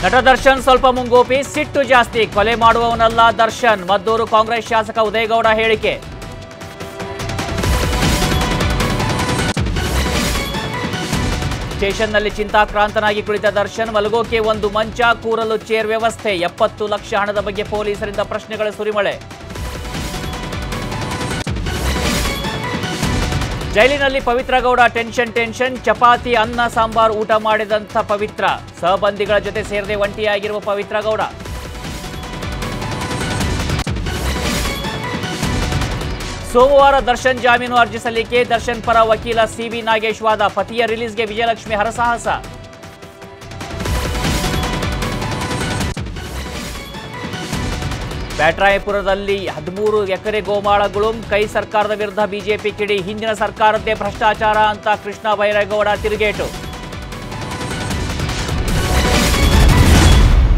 ನಟ ದರ್ಶನ್ ಸ್ವಲ್ಪ ಮುಂಗೋಪಿ, ಸಿಟ್ಟು ಜಾಸ್ತಿ, ಕೊಲೆ ಮಾಡುವವನಲ್ಲ ದರ್ಶನ್. ಮದ್ದೂರು ಕಾಂಗ್ರೆಸ್ ಶಾಸಕ ಉದಯಗೌಡ ಹೇಳಿಕೆ. ಸ್ಟೇಷನ್ನಲ್ಲಿ ಚಿಂತಾಕ್ರಾಂತನಾಗಿ ಕುಳಿತ ದರ್ಶನ್, ಮಲಗೋಕೆ ಒಂದು ಮಂಚ, ಕೂರಲು ಚೇರ್ ವ್ಯವಸ್ಥೆ. 70 ಲಕ್ಷ ಹಣದ ಬಗ್ಗೆ ಪೊಲೀಸರಿಂದ ಪ್ರಶ್ನೆಗಳ ಸುರಿಮಳೆ. ಜೈಲಿನಲ್ಲಿ ಪವಿತ್ರ ಗೌಡ ಟೆನ್ಷನ್. ಚಪಾತಿ ಅನ್ನ ಸಾಂಬಾರ್ ಊಟ ಮಾಡಿದಂಥ ಪವಿತ್ರ. ಸಹಬಂದಿಗಳ ಜೊತೆ ಸೇರದೆ ಒಂಟಿಯಾಗಿರುವ ಪವಿತ್ರ ಗೌಡ. ಸೋಮವಾರ ದರ್ಶನ್ ಜಾಮೀನು ಅರ್ಜಿ ಸಲ್ಲಿಕೆ. ದರ್ಶನ್ ಪರ ವಕೀಲ ಸಿವಿ ನಾಗೇಶ್ ವಾದ. ಪತಿಯ ರಿಲೀಸ್ಗೆ ವಿಜಯಲಕ್ಷ್ಮಿ ಹರಸಾಹಸ. ಬ್ಯಾಟರಾಯಪುರದಲ್ಲಿ 13 ಎಕರೆ ಗೋಮಾಳಗಳು. ಕೈ ಸರ್ಕಾರದ ವಿರುದ್ಧ ಬಿಜೆಪಿ ಕಿಡಿ. ಹಿಂದಿನ ಸರ್ಕಾರದ್ದೇ ಭ್ರಷ್ಟಾಚಾರ ಅಂತ ಕೃಷ್ಣ ಬೈರೇಗೌಡ ತಿರುಗೇಟು.